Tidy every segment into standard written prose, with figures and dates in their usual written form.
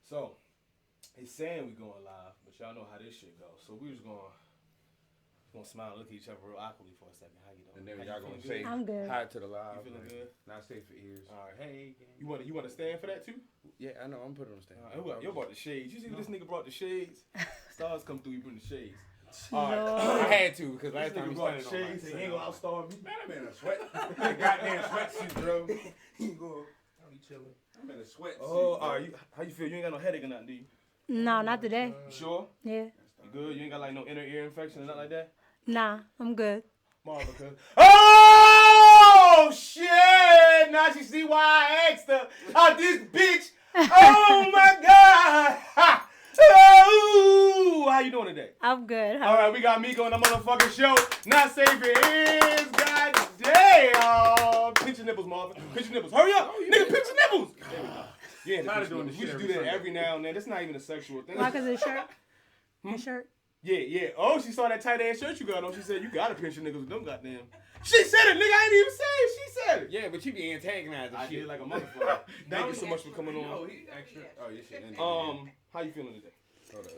So, it's saying we going live, but y'all know how this shit goes. So we was gonna smile and look at each other real awkwardly for a second. How you doing? And then How y'all you gonna feeling say good? I'm good. hi to the live. You feeling good? Not safe for ears. All right. Hey, you wanna stand for that too? Yeah, I know. I'm putting on the stand. You brought the shades. You see this nigga brought the shades? Stars come through. You bring the shades. No. I had to because last This time nigga he brought started the on shades. my He ain't gonna outstar me. Man, I'm in a sweat. Goddamn sweatsuit, bro. He going. I'll be chilling. I'm in a sweatsuit. Oh, all right. How you feel? You ain't got no headache or nothing, do you? No, not today. You sure? Yeah. You good? You ain't got like no inner ear infection or nothing like that? Nah, I'm good. Marva, cuz. Oh shit! Now she see why I asked her. Oh, this bitch. Oh my god. Ha. Oh, how you doing today? I'm good. All right, we got Miko on the motherfucking show. Not safe it is. God damn. Pinch your nipples, Marvin. Pinch your nipples. Hurry up. Nigga, pinch your nipples. There we go. Yeah, Tired of doing this we shit should every do that Sunday. every now and then. That's not even a sexual thing. Why? 'Cause of the shirt? The shirt? Yeah. Oh, she saw that tight ass shirt you got on. She said, you gotta pinch your niggas with them goddamn. She said it, nigga. I ain't even say it. She said it. Yeah, but you be antagonizing I shit. did like a motherfucker. Thank you so much for coming No, on. he extra. Oh, your shit. How you feeling today? Hold up.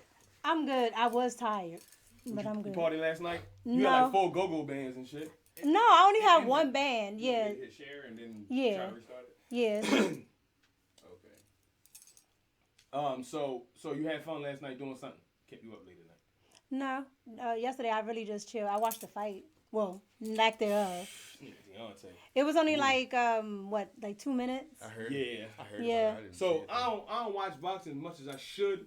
I'm good. I was tired, but I'm You good. party last night? You No. had like 4 go-go bands and shit. No, I only have one band. Yeah. Hit share and then Yeah. try to restart it. Yeah. Okay. So you had fun last night doing something? Kept you up late at night? No. Yesterday I really just chilled. I watched the fight. Well, lack thereof. Deontay. It was only like 2 minutes? I heard. Yeah. I heard. Yeah. About it. I didn't see So it, I don't watch boxing as much as I should.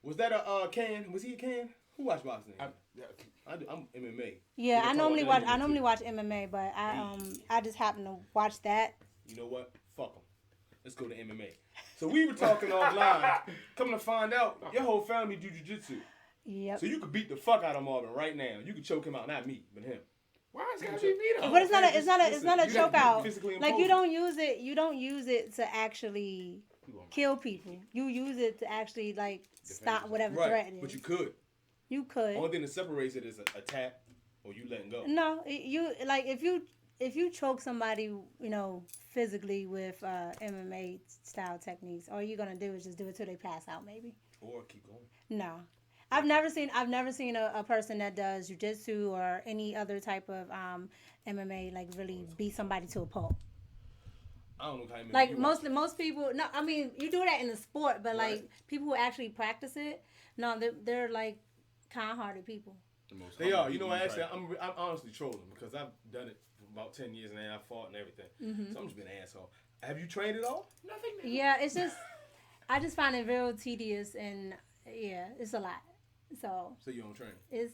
Was that a Can? Was he a Can? Who watched boxing? I do. I'm MMA. Yeah, We I can talk normally about watch. that I in a normally minute, watch MMA, but I just happened to watch that. You know what? Fuck them. Let's go to MMA. So we were talking offline. Come to find out, your whole family do jiu-jitsu. Yep. So you could beat the fuck out of Marvin right now. You could choke him out, not me, but him. Why is it gotta be me though? But it's not a. It's not a. It's Listen, not a you gotta choke be out. physically Like you imposing. don't use it. You don't use it to actually kill people. You use it to actually like stop whatever threat Right, it is. but you could. You could. Only thing that separates it is a tap or you letting go. No, you like if you choke somebody, physically with MMA style techniques, all you're gonna do is just do it till they pass out, maybe. Or keep going. No, I've never seen a person that does jujitsu or any other type of MMA like really beat somebody to a pulp. I don't know how many Like you most people, no, I mean you do that in the sport, but Right. like people who actually practice it, no, they're like kind-hearted people. They are. You know what? Actually, I'm honestly trolling because I've done it for about 10 years and I fought and everything. Mm-hmm. So I'm just being an asshole. Have you trained at all? Nothing. Yeah, it's just I just find it real tedious and yeah, it's a lot. So So you don't train. it's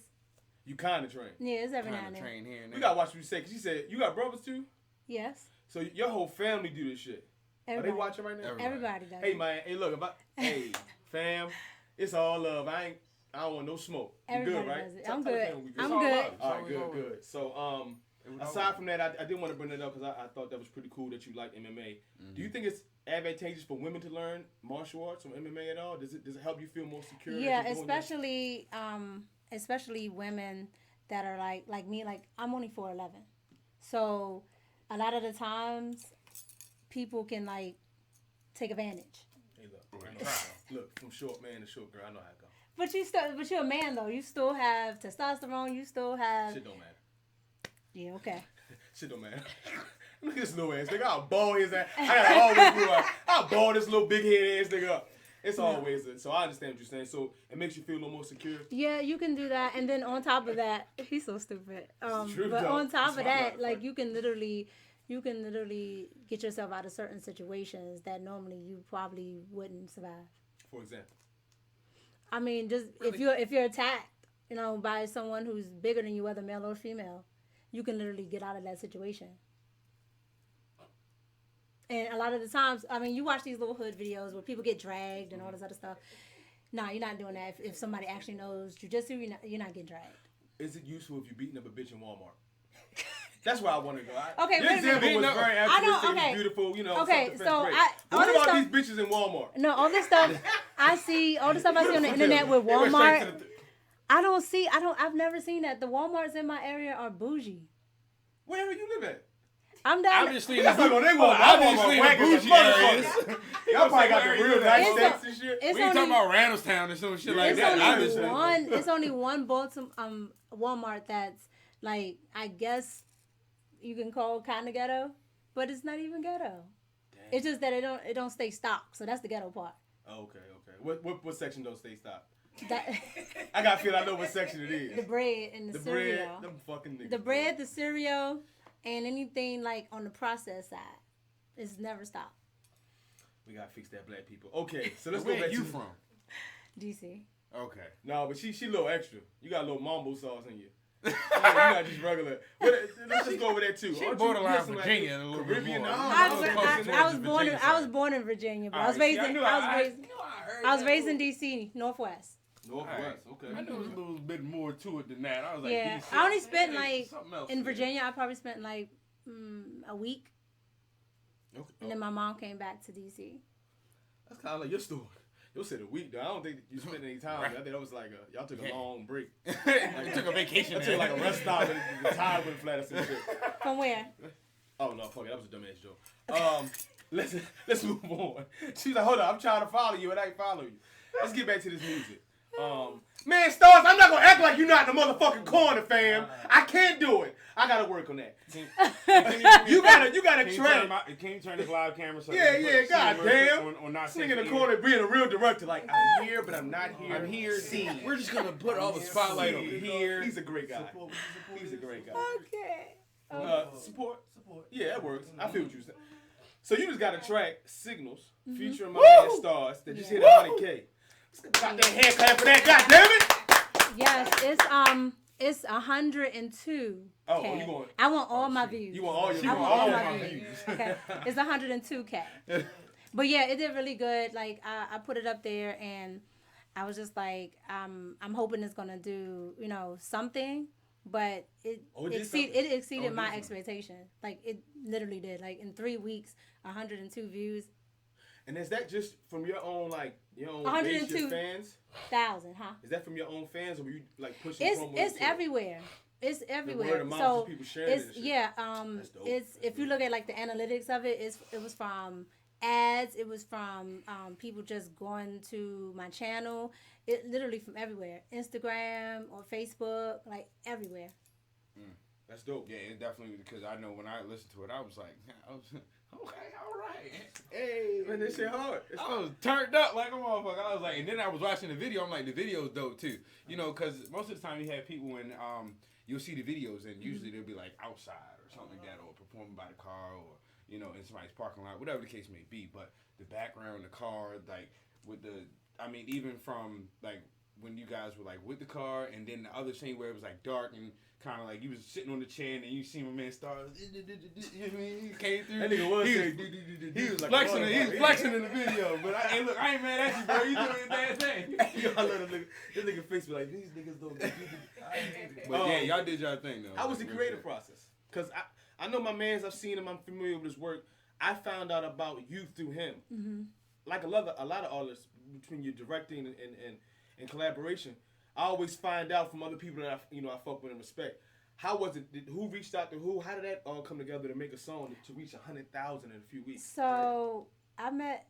You kind of train. it's every now Kind and of then. train here and We there. gotta watch what you say because you said you got brothers too. Yes, So your whole family do this shit. Are everybody. they watching right now? Everybody does. Hey man, hey look, hey fam, it's all love. I don't want no smoke. You Everybody good, right? does it. Tell I'm the good. family we I'm all good. love. All right, Always over. good. So aside from that, I did want to bring it up because I thought that was pretty cool that you like MMA. Do you think it's advantageous for women to learn martial arts or MMA at all? Does it help you feel more secure? Yeah, as you're doing this? especially women that are like me. Like I'm only 4'11", so a lot of the times people can like take advantage. Hey, look, from short man to short girl, I know how it goes. But you're a man though. You still have testosterone. You still have. Shit don't matter. Yeah. Okay. Shit don't matter. Look at this little ass nigga. I'll ball his ass. I'll ball this little big head ass nigga up. It's always it. So I understand what you're saying. So it makes you feel a little more secure. Yeah, you can do that, and then on top of that, he's so stupid. true, But though. on top That's of why I'm that, not like funny. you can literally get yourself out of certain situations that normally you probably wouldn't survive. For example. I mean, just if you're attacked, by someone who's bigger than you, whether male or female, you can literally get out of that situation. And a lot of the times, I mean, you watch these little hood videos where people get dragged and all this other stuff. No, you're not doing that. If somebody actually knows jujitsu, you're not getting dragged. Is it useful if you're beating up a bitch in Walmart? That's where I want to go. Okay, your wait a minute. example was very I know, altruistic, okay. it's beautiful, Okay, self-defense, so great. I- But all what this about stuff- these bitches in Walmart? No, all this stuff I see on the internet with They went straight Walmart. to the I've never seen that. The Walmarts in my area are bougie. Where do you live at? I'm down. Obviously, That's not gonna. They want. I want obviously my in the wagon bougie areas. Y'all probably got the real nice It's sex and shit. It's We ain't only, talking about Randallstown and some shit like it's that. only Obviously. one. It's only one Baltimore Walmart that's like, I guess you can call kind of ghetto, but it's not even ghetto. It's just that it don't stay stocked, so that's the ghetto part. Oh, okay. What section don't stay stopped? That I got to feel I know what section it is. the bread and the cereal. Bread, them fucking niggas. The bread, the cereal, and anything like on the processed side, it's never stopped. We gotta fix that, black people. Okay, so let's Where go back you to from? DC. Okay. No, but she a little extra. You got a little mambo sauce in you. You not just regular. Let's just go over there too. She Aren't you borderline some, like, Virginia a little bit Caribbean? more. No, I was born in Virginia, but I was raised in I was raised in DC, Northwest. Northwest. Okay. I knew there was a little bit more to it than that. I was like, Yeah, DC, I only spent hey, like something else in there. Virginia. I probably spent like a week, Okay. and then my mom came back to DC. That's kind of like your story. You said a week, though. I don't think you spent any time. Right. I think that was like y'all took a long break. You took a vacation. I took like a rest stop and the tire went flat or some shit. From where? Oh no, fuck it, that was a dumbass joke. Let's move on. She's like, hold on, I'm trying to follow you and I ain't follow you. Let's get back to this music. Man, Stars, I'm not gonna act like you're not in the motherfucking corner, fam. I can't do it. I gotta work on that. You gotta train. Can you turn this live camera so Yeah, goddamn. on not This nigga in the corner being a real director, like, I'm here, but I'm not here. I'm here. See. We're just gonna put all the spotlight over here. He's a great guy. He's a great guy. Okay. Support. Yeah, that works. I feel what you're saying. So you just got a track, Signals, featuring my man Stars, that just hit 100K. Got that hand clap for that, goddamn it! Yes, it's 102. Oh, you going? I want all my views. You want all your I want all my views. views. Okay, it's 102K. But yeah, it did really good. Like I put it up there, and I was just like, I'm hoping it's gonna do something. But it exceeded my expectation. Like it literally did. Like in 3 weeks, 102 views. And is that just from your own base, your fans? 102,000, huh? Is that from your own fans, or were you like pushing? It's everywhere. It's everywhere. The word of mouth, so people sharing it's it and shit. yeah. That's dope. If you look at like the analytics of it, it was from ads. It was from people just going to my channel. It literally from everywhere, Instagram or Facebook, like everywhere. That's dope. Yeah, it definitely, because I know when I listened to it, I was like, okay, all right. Hey, man, this shit hard. I was turned up like a motherfucker. I was like, and then I was watching the video. I'm like, the video's dope too. Because most of the time you have people when you'll see the videos and usually they'll be like outside or something like that, or performing by the car, or in somebody's parking lot, whatever the case may be. But the background, the car, like even from like when you guys were like with the car, and then the other scene where it was like dark and kind of like you was sitting on the chair and then you see my man Stars. You know what I mean? He came through. That nigga was he was flexing. He was flexing in the video. But I ain't mad at you, bro. You doing your damn thing. I love that nigga. This nigga face be like, these niggas don't. But yeah, y'all did y'all thing though. I was the creative process, cause I know my man's. I've seen him. I'm familiar with his work. I found out about you through him. Mm-hmm. Like a lot of artists, between your directing and collaboration, I always find out from other people that I fuck with and respect. How was it? Who reached out to who? How did that all come together to make a song to reach 100,000 in a few weeks? So I met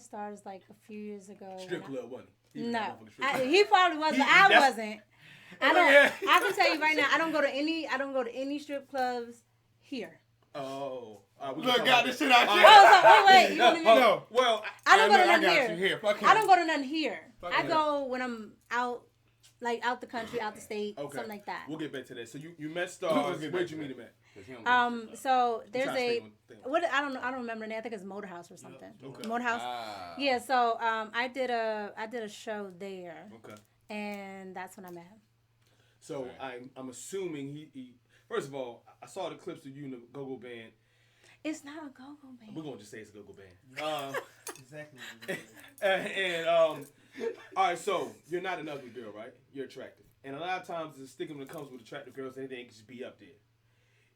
Stars like a few years ago. Strip club, wasn't he? No, he probably was, but I wasn't. I can tell you right now, I don't go to any strip clubs here. Oh. Look, got this shit out here. Oh, so, wait. No. Well, I don't go to none here. I don't go to none here. I go when I'm out, like out the country, out the state, something like that. We'll get back to that. So you met Stars. Where'd you meet him at? So there's I don't remember the name. I think it's Motorhouse or something. Okay. Motorhouse. Yeah. So I did a show there. Okay. And that's when I met him. So I'm assuming he first of all, I saw the clips of you in the go-go band. It's not a go-go band. We're gonna just say it's a go-go band. Exactly. All right. So you're not an ugly girl, right? You're attractive, and a lot of times the stigma that comes with attractive girls, they can just be up there.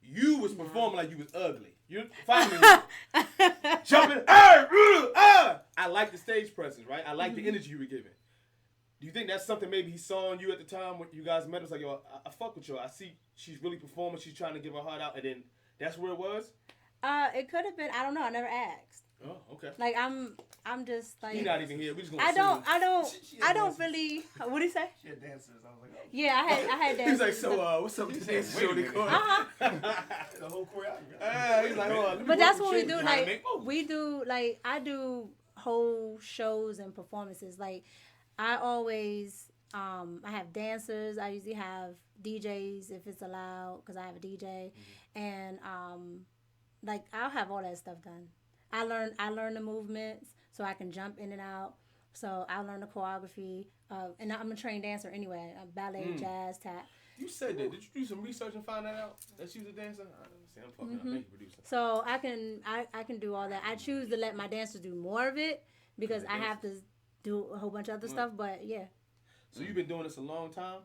You was performing like you was ugly. You finally jumping. I like the stage presence, right? I like the energy you were giving. Do you think that's something maybe he saw in you at the time when you guys met? It was like, yo, I fuck with you. I see she's really performing. She's trying to give her heart out, and then that's where it was. It could have been. I don't know. I never asked. Oh, okay. Like I'm just like. He's not even here. We just gonna. I don't assume. really. What do you say? She had dancers. I was like, oh. Yeah, I had dancers. He's like, so what's up with the dance show? The whole choreography. He's like, oh, But that's what we do. How to Like make moves. we do. Like I do whole shows and performances. Like I always. I have dancers. I usually have DJs if it's allowed because I have a DJ, and like I'll have all that stuff done. I learn the movements so I can jump in and out. So I learn the choreography, and I'm a trained dancer anyway. Ballet, jazz, tap. You said that. Did you do some research and find that out? That she was a dancer? I'm fucking up. Thank you, producer. So I can do all that. I choose to let my dancers do more of it because I have to do a whole bunch of other stuff. But yeah. So you've been doing this a long time?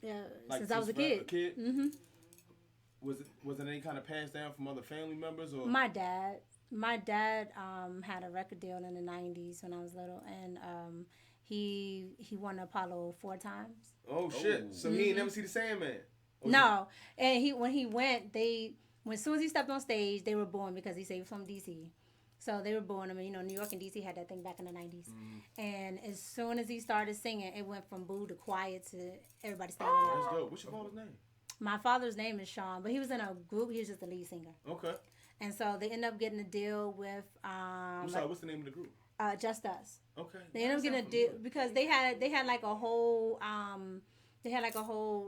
Yeah, Like, since I was a kid. Mm-hmm. Was it any kind of passed down from other family members or? My dad had a record deal in the 90s when I was little, and he won Apollo 4 times. Oh shit! So he ain't never see the Sandman. No, and when he went, as soon as he stepped on stage, they were booing because he said he was from DC. So they were booing him, and New York and DC had that thing back in the 90s. And as soon as he started singing, it went from boo to quiet to everybody standing up. That's dope. What's your father's name? My father's name is Sean, but he was in a group. He was just the lead singer. Okay. And so they ended up getting a deal with I'm sorry. What's the name of the group? Just Us. Okay. They ended up getting a deal because they had like a whole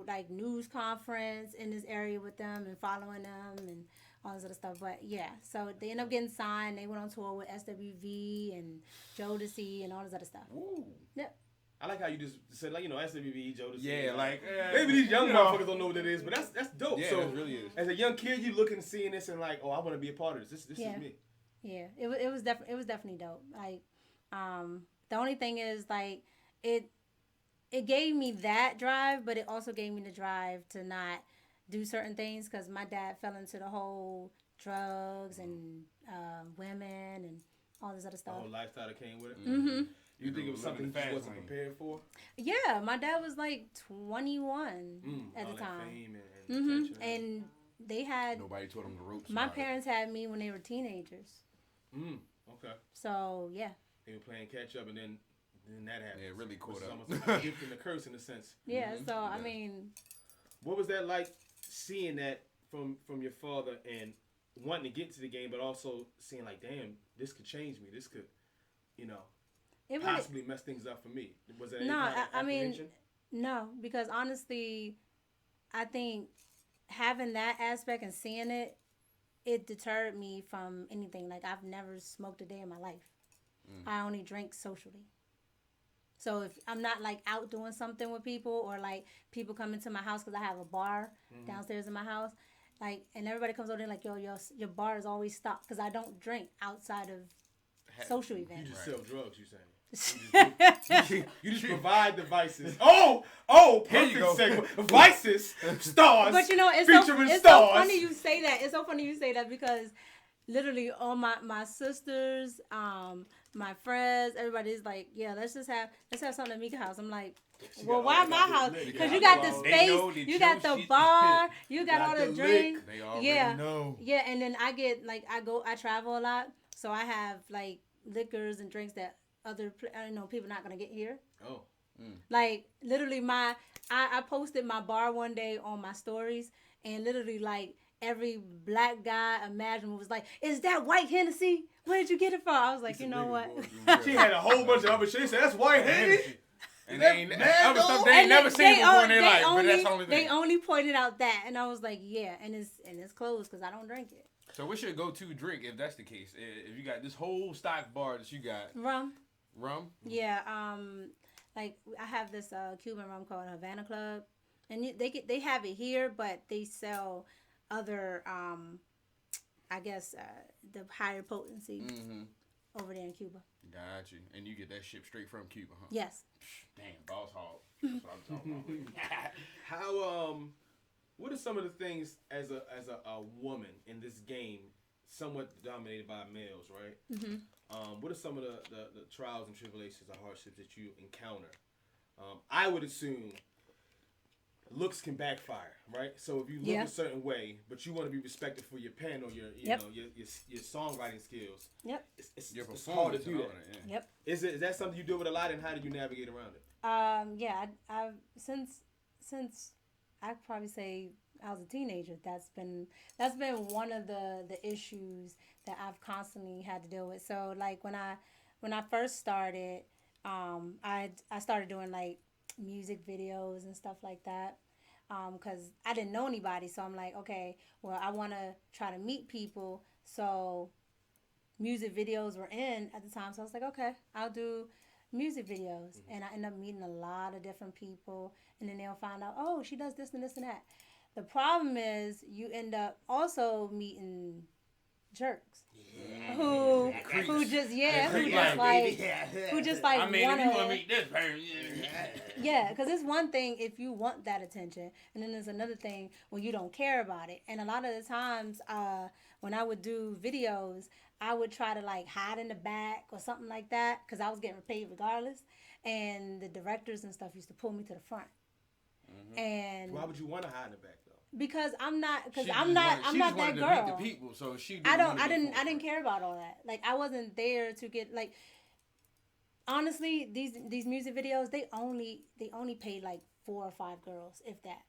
like news conference in this area with them and following them and all this other stuff. But yeah, so they ended up getting signed. They went on tour with SWV and Jodeci and all this other stuff. Ooh. Yep. I like how you just said SWV, Jodeci. Yeah, like maybe these young motherfuckers don't know what it is, but that's dope. Yeah, so it really is. As a young kid, you looking and seeing this and like, oh, I want to be a part of this. This is me. Yeah, it was definitely dope. Like, the only thing is like it gave me that drive, but it also gave me the drive to not do certain things because my dad fell into the whole drugs and women and all this other stuff. The whole lifestyle that came with it. Mm-hmm. You think it was something he wasn't prepared for? Yeah, my dad was like 21 at the time. Fame and And they had nobody taught him the ropes. my parents had me when they were teenagers. Okay. So yeah. They were playing catch up, and then that happened. Yeah, really caught up. Almost like a gift and a curse in a sense. Yeah. So I mean, what was that like seeing that from your father and wanting to get to the game, but also seeing like, damn, this could change me. This could, it possibly mess things up for me. Was that any no? kind of I mean, apprehension? no, because honestly, I think having that aspect and seeing it deterred me from anything. Like I've never smoked a day in my life. I only drink socially. So if I'm not like out doing something with people or like people come into my house because I have a bar downstairs in my house, like, and everybody comes over there like, yo, your bar is always stocked because I don't drink outside of social events. You just sell drugs, you saying? You just provide the vices. Oh, perfect segue. Vices, stars. But it's featuring so funny you say that. It's so funny you say that because literally all my sisters, my friends, everybody's like, yeah, let's have something at MICCA house. I'm like, well, why my house? Because you got the space, you got the bar, you got all the drinks. They already know. Yeah, and then I get like I travel a lot, so I have like liquors and drinks that other people not gonna get here. Oh. Like literally I posted my bar one day on my stories and literally like every black guy imaginable was like, is that white Hennessy? Where did you get it from? I was like, you know what? She had a whole bunch of other shit. She said, that's white Hennessy. And other stuff they ain't never seen before in their life, but that's the only thing. They only pointed out that, and I was like, yeah, and it's closed because I don't drink it. So what's your go-to drink if that's the case? If you got this whole stock bar that you got. Rum? Yeah, like I have this Cuban rum called Havana Club, and they have it here, but they sell other I guess the higher potency over there in Cuba. Got you. And you get that ship straight from Cuba, huh? Yes. Damn, boss hog. That's what I'm talking about. How what are some of the things as a woman in this game, somewhat dominated by males, right? What are some of the trials and tribulations or hardships that you encounter? I would assume looks can backfire, right? So if you look a certain way, but you want to be respected for your pen or your you know your songwriting skills, it's hard to do that. Yep. Is that something you deal with a lot, and how do you navigate around it? I've since I'd probably say I was a teenager. That's been one of the issues that I've constantly had to deal with. So like when I first started, I started doing like music videos and stuff like that. Because I didn't know anybody, so I'm like, okay, well, I want to try to meet people. So music videos were in at the time, so I was like, okay, I'll do music videos. And I end up meeting a lot of different people, and then they'll find out, oh, she does this and this and that. The problem is you end up also meeting jerks who just like I mean, if you want to meet this person, because it's one thing if you want that attention, and then there's another thing when you don't care about it. And a lot of the times when I would do videos, I would try to like hide in the back or something like that because I was getting paid regardless, and the directors and stuff used to pull me to the front. And why would you want to hide in the back though? Because I'm not that girl. To meet the people, so I didn't care about all that. Like I wasn't there to get like. Honestly, these music videos they only paid like 4 or 5 girls, if that.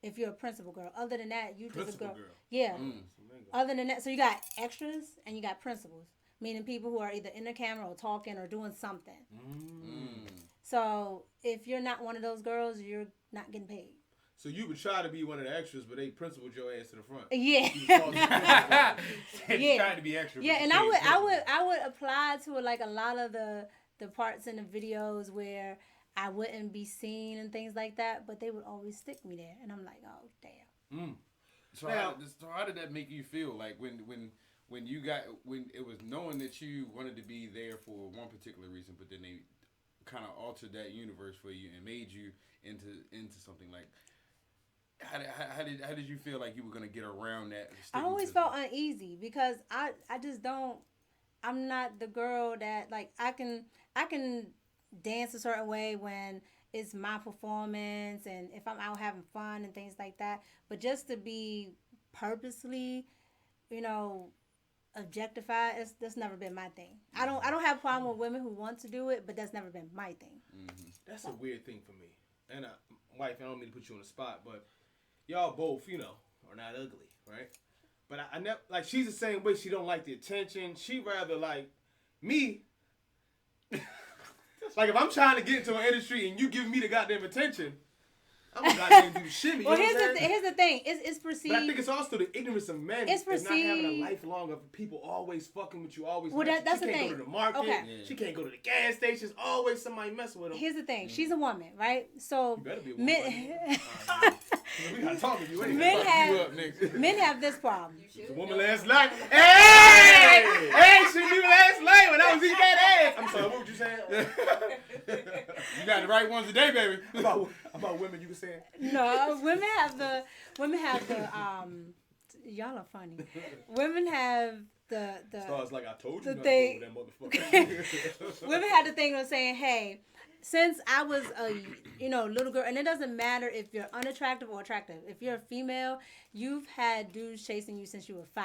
If you're a principal girl, other than that, you just a girl. Yeah. Other than that, so you got extras and you got principals, meaning people who are either in the camera or talking or doing something. So if you're not one of those girls, you're not getting paid. So you would try to be one of the extras, but they principled your ass to the front. Yeah. Trying to be extra. Yeah, and I would apply to like a lot of the parts in the videos where I wouldn't be seen and things like that, but they would always stick me there, and I'm like, oh damn. So how did that make you feel? Like when it was knowing that you wanted to be there for one particular reason, but then they kind of altered that universe for you and made you into something like. How did you feel like you were gonna get around that? I always felt uneasy because I just don't. I'm not the girl that like I can dance a certain way when it's my performance and if I'm out having fun and things like that. But just to be purposely, objectified, that's never been my thing. I don't have a problem with women who want to do it, but that's never been my thing. That's a weird thing for me. And wife, I don't mean to put you on the spot, but y'all both, are not ugly, right? But I never like she's the same way. She don't like the attention. She rather like me. Like if I'm trying to get into an industry and you give me the goddamn attention, I'm gonna goddamn do shimmy. Well, here's the thing. It's perceived. But I think it's also the ignorance of men. It's perceived. Not having a lifelong of people always fucking with you, always. Well, that's the thing. She can't go to the market. Okay. Yeah. She can't go to the gas stations. Always somebody messing with her. Here's the thing. She's a woman, right? So you better be a woman. We gotta talk to you anyway. Men have this problem. It's a woman last night. Hey, she knew last night when I was eating that ass. I'm sorry, what were you saying? You got the right ones today, baby. About women, you were saying? No, women have the y'all are funny. Women have the Stars like I told you the not thing. to go with that motherfucker. Women had the thing of saying, hey, since I was a little girl, and it doesn't matter if you're unattractive or attractive. If you're a female, you've had dudes chasing you since you were 5.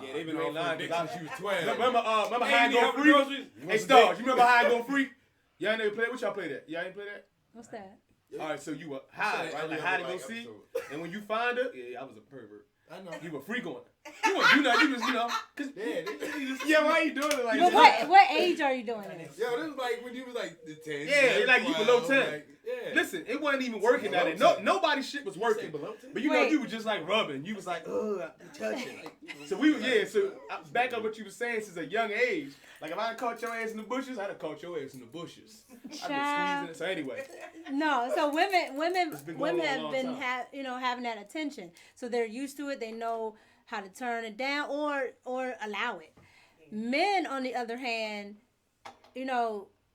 Yeah, they been lying because she was 12. Remember how I go freak? Hey, Stars, you remember how I go freak? Y'all never played? What y'all play that? Y'all ain't play that? What's that? All right, so you were high, right? Like high to go see. And when you find her, yeah, I was a pervert. I know. You were freak on her. You weren't do nothing. You just, yeah, why you doing it like that? But what age are you doing it? Yo, this was like when you was like the 10. Yeah, you're like you below 10. Like, yeah. Listen, it wasn't even working that day. Nobody's shit was working. But you were just like rubbing. You was like, oh, I'm touching. So back on what you were saying since a young age. Like if I had caught your ass in the bushes, I'd have caught your ass in the bushes. I've been squeezing it. So anyway. No, so women have been having that attention. So they're used to it. They know how to turn it down or allow it. Men, on the other hand,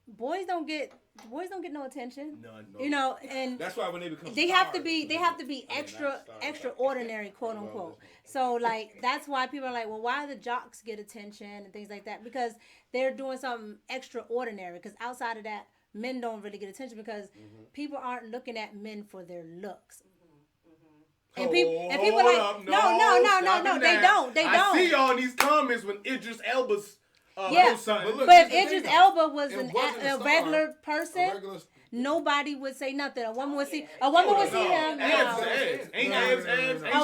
boys don't get no attention. None. And that's why when they become they have to be extraordinary, quote unquote. So like that's why people are like, well, why do the jocks get attention and things like that? Because they're doing something extraordinary. Because outside of that, men don't really get attention because people aren't looking at men for their looks. And people like, they don't. I see y'all in these comments when Idris Elba's post something. But look, But if here's the Idris thing, though. Elba was It wasn't a a star. regular person, A regular- nobody would say nothing. A woman would see him. A woman would see Ain't him. abs, A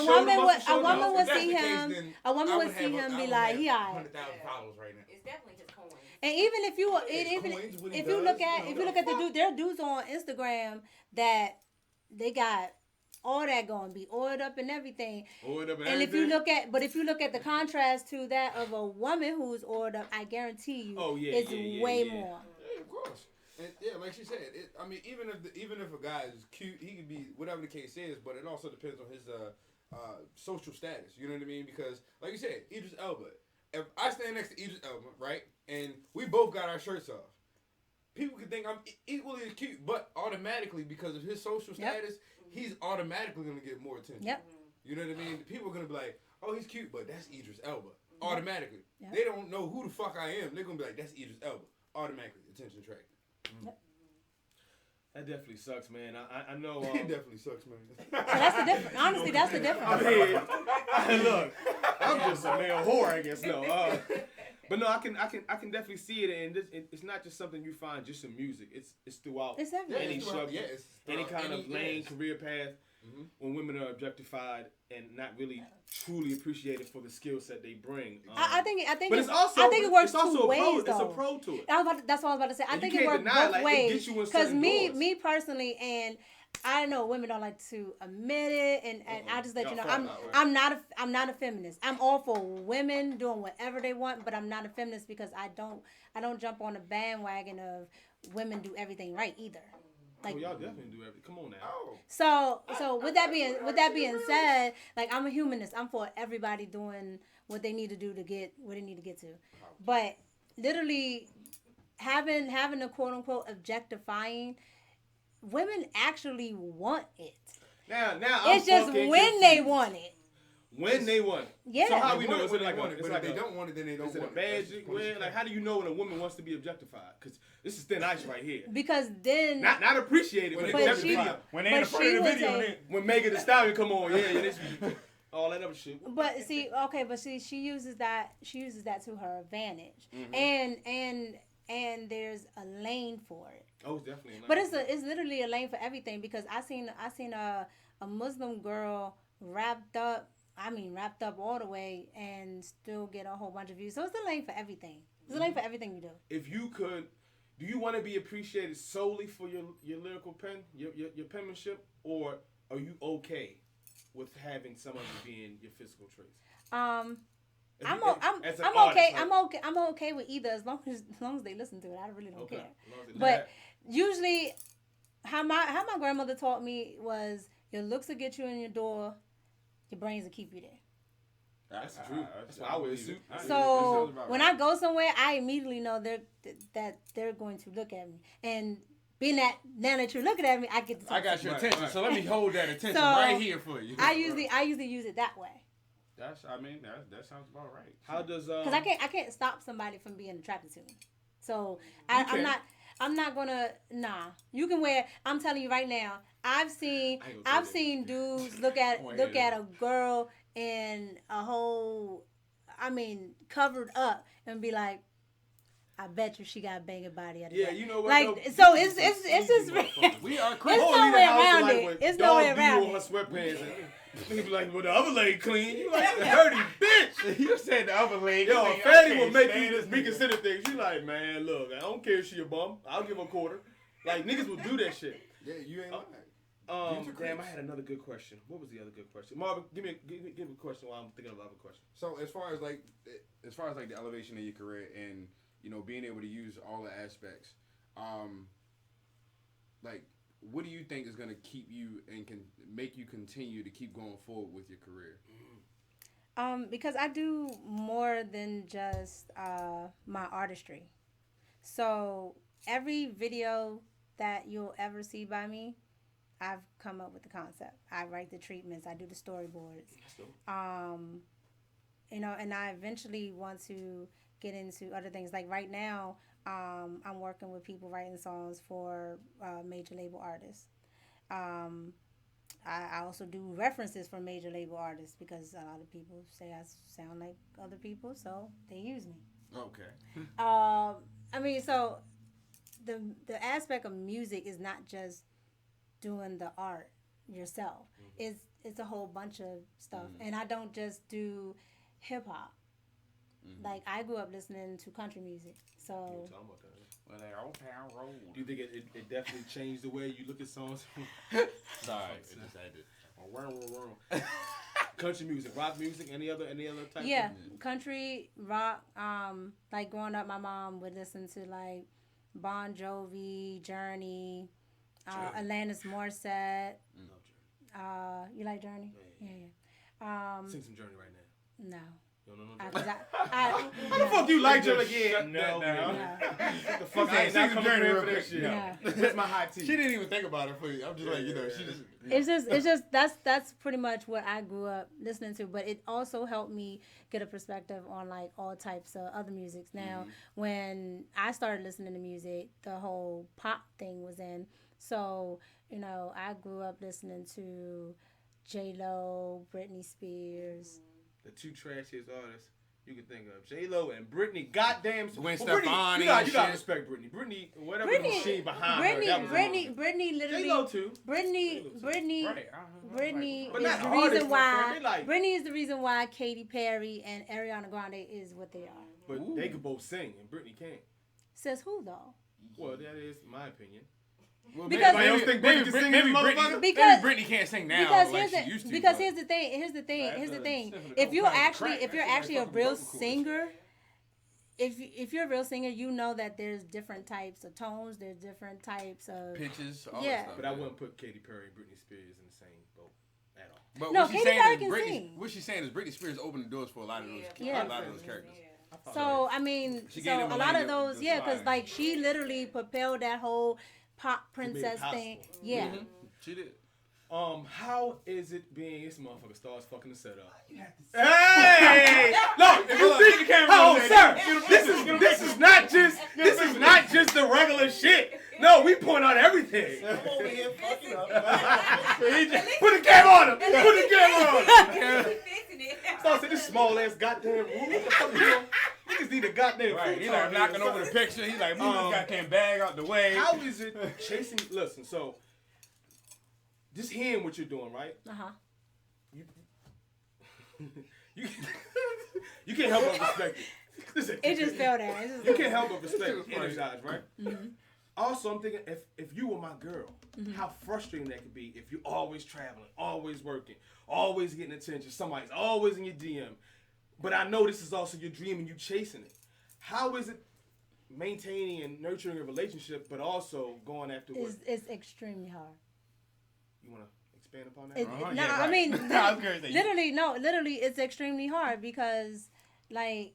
woman would If that's see the case, him. then A woman I would see have him I be would like, have he alright. 100,000 followers right now. It's definitely just coins. And even if you coins, what he if you does, look at you know, the dude, there are dudes on Instagram that they got all that going, be oiled up and everything. And if you look at the contrast to that of a woman who's oiled up, I guarantee you, it's way more. Yeah, of course. And yeah, like she said, I mean, even if a guy is cute, he can be whatever the case is. But it also depends on his social status. You know what I mean? Because like you said, Idris Elba. If I stand next to Idris Elba, right, and we both got our shirts off, people could think I'm equally as cute, but automatically because of his social status, he's automatically gonna get more attention. Yep. You know what I mean? People are gonna be like, "Oh, he's cute," but that's Idris Elba. Automatically, Yep. they don't know who the fuck I am. They're gonna be like, "That's Idris Elba." Automatically, attention attracted. Yep. That definitely sucks, man. I know. It definitely sucks, man. So that's the difference. Honestly, that's the difference. I mean, look, I'm just a male whore, I guess. No, but no, I can definitely see it, and it's not just something you find just in music. It's throughout It's everywhere. any it's struggle, throughout- it's any throughout kind of any- lane, yes. career path. Mhm. When women are objectified and not really truly appreciated for the skill set they bring. I think but it's also I think it works it's also two a pro, ways though. It's a pro to it. That's what I was about to say. I And think you it can't works deny, both like, it ways. gets you in Because certain doors. me personally, and I know women don't like to admit it, and I just let you know, I'm not a feminist. I'm all for women doing whatever they want, but I'm not a feminist because I don't jump on the bandwagon of women do everything right either. Like, y'all definitely do everything. Come on now. Oh. So with that being said, like, I'm a humanist. I'm for everybody doing what they need to do to get where they need to get to. But literally having a quote unquote objectifying, women actually want it. Now It's just when they want it. When they want it. Yeah. So how They we know? want it Is when it like they want it, it's but like if they don't want it, then they don't is it a want it. badge? Where, like, how do you know when a woman wants to be objectified? Because this is thin ice right here. Because then Not appreciated, but When But objectified. When they in the But front she of the would video, say- When Megan Thee Stallion come on, this all that other shit. But she uses that to her advantage. And there's a lane for it. Oh, it's definitely. But it's literally a lane for everything because I seen a Muslim girl wrapped up all the way and still get a whole bunch of views. So it's a lane for everything. It's a lane for everything we do. If you could, do you want to be appreciated solely for your lyrical pen, your penmanship, or are you okay with having some of it being your physical traits? I'm As an okay. artist, I'm okay with either as long as they listen to it. I really don't care. As long as it- But usually, how my grandmother taught me was your looks will get you in your door, your brains will keep you there. That's true. That's why I wear a suit. So when I go somewhere, I immediately know that they're going to look at me, and being that now that you're looking at me, I get to talk I got to your Right, attention, right. so let me hold that attention So, right here for you. you. I usually use it that way That sounds about right. How does because I can't stop somebody from being attracted to me. So I'm not gonna You can wear. I'm telling you right now. I've seen dudes look at a girl in a whole, covered up and be like, I bet you she got a banging body. Yeah, you know what? Like, though? so it's just We are It's crazy. no Only the way house around like it. with It's dog no way dew around on her it. sweatpants. And nigga be like, well, the other leg clean. You like, dirty bitch. You said the other leg. Yo, Like, Fatty I will can't make stand you this nigga. reconsider things. You like, man, look, I don't care if she a bum. I'll give her a quarter. Like, niggas will do that shit. Yeah, you ain't lying. Damn, I had another good question. What was the other good question? Marvin, give a question while I'm thinking of other questions. So as far as the elevation of your career and being able to use all the aspects, like what do you think is gonna keep you and can make you continue to keep going forward with your career? Because I do more than just my artistry. So every video that you'll ever see by me, I've come up with the concept. I write the treatments. I do the storyboards. And I eventually want to get into other things. Like right now, I'm working with people writing songs for major label artists. Um, I also do references for major label artists because a lot of people say I sound like other people, so they use me. Okay. I mean, so the aspect of music is not just doing the art yourself. It's a whole bunch of stuff, and I don't just do hip hop. Like I grew up listening to country music, so. Well, they're old town road. Do you think it definitely changed the way you look at songs? Sorry, it just had to. Country music, rock music, any other type? Yeah, country, rock. Like growing up, my mom would listen to like Bon Jovi, Journey, Alanis Morissette. You like Journey? Yeah. Sing some Journey right now. No. No. How the fuck you like Journey again? No. The fuck I ain't not coming Journey for real that quick. shit. Yeah. Where's my hot tea? She didn't even think about it for you. I'm just like, she just. It's just that's pretty much what I grew up listening to, but it also helped me get a perspective on like all types of other musics. Now, when I started listening to music, the whole pop thing was in. So, I grew up listening to J-Lo, Britney Spears. The two trashiest artists you can think of, J-Lo and Britney. Goddamn, Gwen Britney, Stefani you got and to shit. respect Britney. Whatever the machine behind her, that was Britney literally. J-Lo too. Brittany But is not the artists, reason my why. friend. They like- Brittany is the reason why Katy Perry and Ariana Grande is what they are. But they could both sing, and Britney can't. Says who though? Well, that is my opinion. Well, Because- Anybody else think Britney can sing this motherfucker? Because- Britney can't sing now Because like here's she used to. because but- here's the thing. Here's the thing. different If you're kind of actually crack. if you're That shit actually a like real fucking vocal cords. singer, if you're a real singer, you know that there's different types of tones. There's different types of pitches, all Yeah. that stuff. But I wouldn't put Katy Perry and Britney Spears in the same boat at all. But No, what she's Katy saying Perry is can Britney, sing. what she's saying is Britney Spears opened the doors for a lot of those, Yeah. a lot of those characters. So I mean, She so gave them a a lot lane of those, to yeah, because slide. like she literally propelled that whole pop princess possible. thing. Yeah. Mhm. She did. How is it being this motherfucker starts fucking the setup? Hey! No, if you think the camera oh, on sir, that. this is not just the regular shit. No, we point out everything. I'm over here fucking up. Put the camera on him. Put the camera on him. Fixing it. So I said, this small ass goddamn room. What the fuck you doing? Niggas need a goddamn Right, futon he's like here. knocking over the picture. He's like, move this goddamn bag out the way. How is it chasing? Listen, so just hearing what you're doing, right? You, you can't help but respect it. Listen, It just fell there. It just you fell can't there. help but respect it. Energize, right? Also, I'm thinking if you were my girl, how frustrating that could be if you're always traveling, always working, always getting attention. Somebody's always in your DM. But I know this is also your dream and you chasing it. How is it maintaining and nurturing a relationship, but also going after what? It's extremely hard. You want to expand upon that? No, yeah, I right. mean, I was gonna say, literally, it's extremely hard because, like,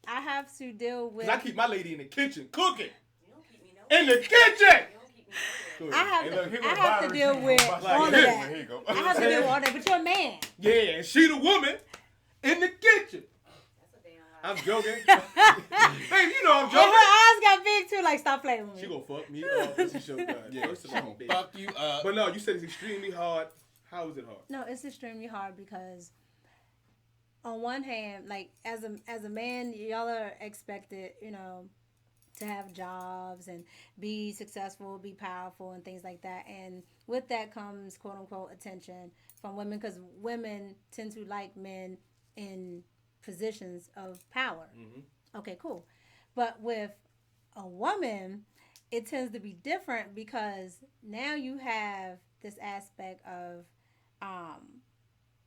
I have to deal with. 'Cause I keep my lady in the kitchen cooking. You don't keep me no. In the kitchen. You don't keep me no. I have Hey, to, look, here go I the have to virus. deal with Like all of this. that. Here you go. I have to deal with all that, but you're a man. Yeah, and she the woman in the kitchen. That's a damn lie. I'm joking. Baby, you know I'm And joking. her eyes got big too. Like, stop playing with me. She gonna fuck me up. This is show done. Yeah, First of she all, gonna baby. fuck you up. But no, you said it's extremely hard. How is it hard? No, it's extremely hard because, on one hand, like as a man, y'all are expected, to have jobs and be successful, be powerful, and things like that. And with that comes quote unquote attention from women because women tend to like men in positions of power. Okay, cool. But with a woman, it tends to be different because now you have this aspect of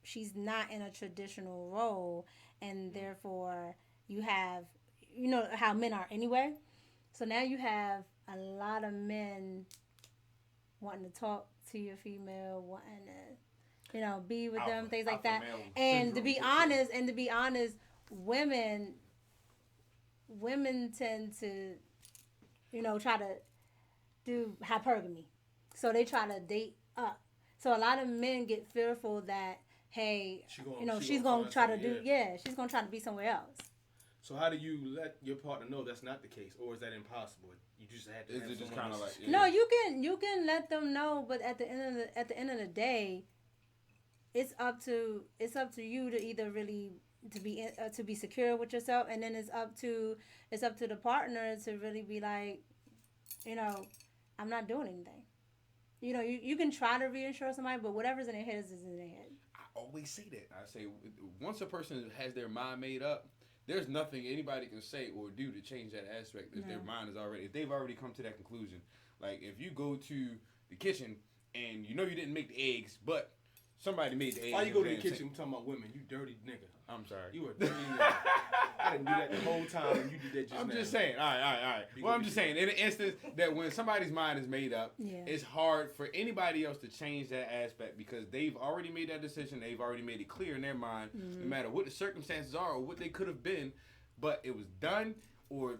she's not in a traditional role, and therefore you have, how men are anyway. So now you have a lot of men wanting to talk to your female, wanting to, be with them, things like that. And to be honest, women tend to, try to do hypergamy. So they try to date up. So a lot of men get fearful that, hey, she's gonna try to do, she's gonna try to be somewhere else. So how do you let your partner know that's not the case, or is that impossible? You just have to. Is have it just someone kind of else- like No, you can let them know, but at the end of the day, it's up to you to either really to be secure with yourself, and then it's up to the partner to really be like, I'm not doing anything. You can try to reassure somebody, but whatever's in their head is in their head. I always say that. I say once a person has their mind made up, there's nothing anybody can say or do to change that aspect if their mind is already, if they've already come to that conclusion. Like if you go to the kitchen and you didn't make the eggs, but somebody made the eggs. Why you go to the kitchen? I'm talking about women. You dirty nigga. I'm sorry. You a dirty nigga. I didn't do that the whole time, and you did that just now. I'm just saying. All right. Well, I'm just saying, in an instance that when somebody's mind is made up, it's hard for anybody else to change that aspect because they've already made that decision. They've already made it clear in their mind, no matter what the circumstances are or what they could have been, but it was done or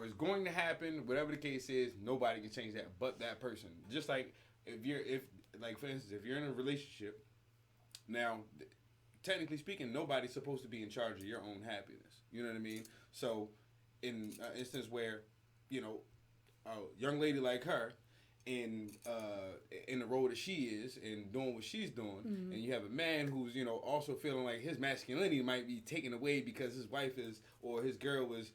it's going to happen. Whatever the case is, nobody can change that but that person. Just like for instance, if you're in a relationship, now, technically speaking, nobody's supposed to be in charge of your own happiness. You know what I mean? So, in an instance where, a young lady like her, in the role that she is and doing what she's doing, and you have a man who's also feeling like his masculinity might be taken away because his wife is or his girl is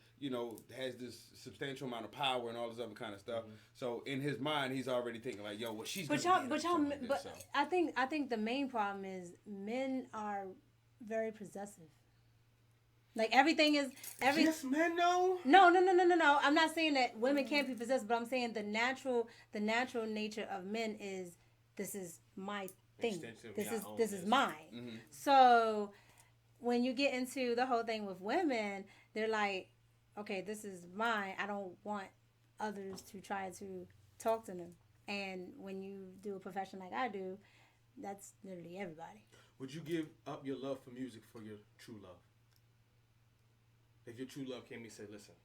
has this substantial amount of power and all this other kind of stuff. So in his mind, he's already thinking like, yo, what she's. But I think the main problem is men are very possessive. Like everything is Yes, men know. No. I'm not saying that women can't be possessed, but I'm saying the natural nature of men is this is my thing. This is mine. Mm-hmm. So when you get into the whole thing with women, they're like, okay, this is mine. I don't want others to try to talk to them. And when you do a profession like I do, that's literally everybody. Would you give up your love for music for your true love? If your true love came to me and said, listen,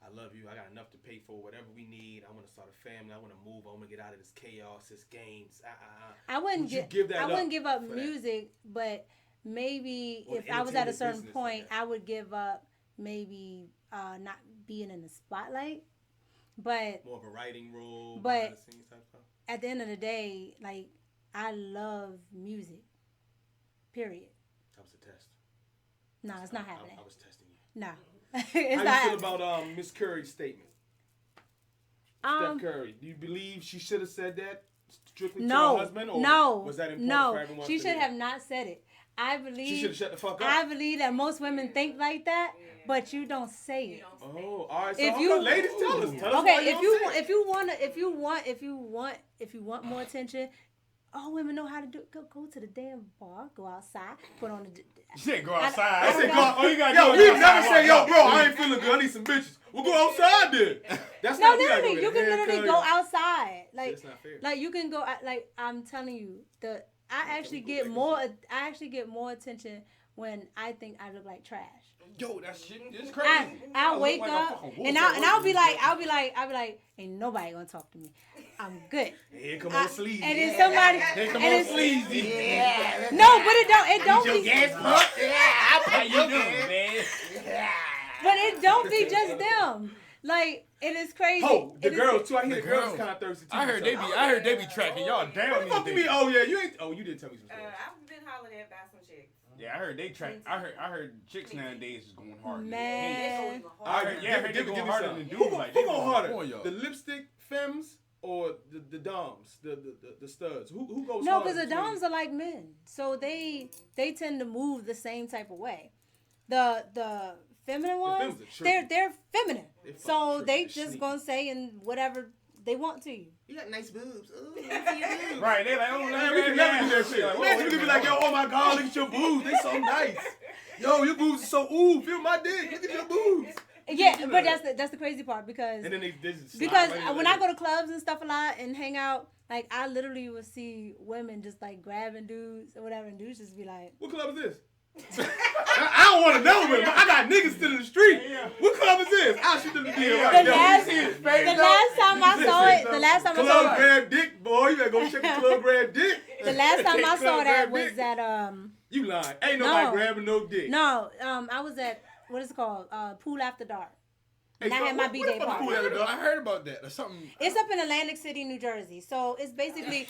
I love you. I got enough to pay for whatever we need. I want to start a family. I want to move. I want to get out of this chaos, this games. I wouldn't give up music, but maybe if I was at a certain point, I would give up maybe not being in the spotlight. But more of a writing role, but behind the scenes type stuff. At the end of the day, like I love music. Period. That was a test. No, it's not happening. I was testing you. No. How you feel about Miss Curry's statement? Steph Curry. Do you believe she should have said that strictly to her husband? Or was that important for everyone? She should have not said it. I believe she should have shut the fuck up. I believe that most women think like that, but you don't say it. Oh, all right. So ladies, tell us. Okay, if you want more attention, all women know how to do. Go to the damn bar, go outside, put on the. You said go outside. I said go. Oh, you got. Yo, we never say, yo, bro, I ain't feeling good. I need some bitches. We'll go outside then. That's no, literally, you can literally go outside. Like, that's not fair. Like you can go. Like I'm telling you, I actually get more attention when I think I look like trash. Yo, that shit is crazy. I wake up and I'll be like, ain't nobody gonna talk to me. I'm good. Here come on sleazy. And then somebody. Here come on sleazy. Yeah. No, but it don't be. Gas pump. Yeah, how you doing, man? But it don't be just them. Like it is crazy. Oh, the girls too. I hear the girls kind of thirsty too. I heard they be tracking y'all down. Fuck me. Oh yeah, you ain't. Oh, you didn't tell me some stories. I've been hollered at by some chicks. Yeah, I heard they track. I heard chicks nowadays is going hard. Man. I heard they going harder than dudes. Like who going harder? The lipstick femmes or the doms, the studs? Who goes harder? No, because the doms are like men, so they tend to move the same type of way. The feminine ones, they're feminine, so they just gonna say and whatever they want to you. You got nice boobs. Ooh, right, they like, oh, man, we can never do that shit. Imagine you could be like, yo, oh my God, look at your boobs. They so nice. Yo, your boobs are so, ooh, feel my dick. Look at your boobs. Yeah, but that's the crazy part because and then they just because when I go to clubs and stuff a lot and hang out, like I literally will see women just like grabbing dudes or whatever, and dudes just be like, "What club is this?" I don't want to know, but I got niggas still in the street. What club is this? I'll shoot them the deal right now. The last time I saw it, Club grab dick, boy. You better go check the club grab dick. The last time I saw that was at You lying? Ain't nobody grabbing no dick. No, I was at what is it called? Pool After Dark. And Hey, I had my B-Day what the fuck party. is Pool After Dark? I heard about that or something. It's up in Atlantic City, New Jersey. So it's basically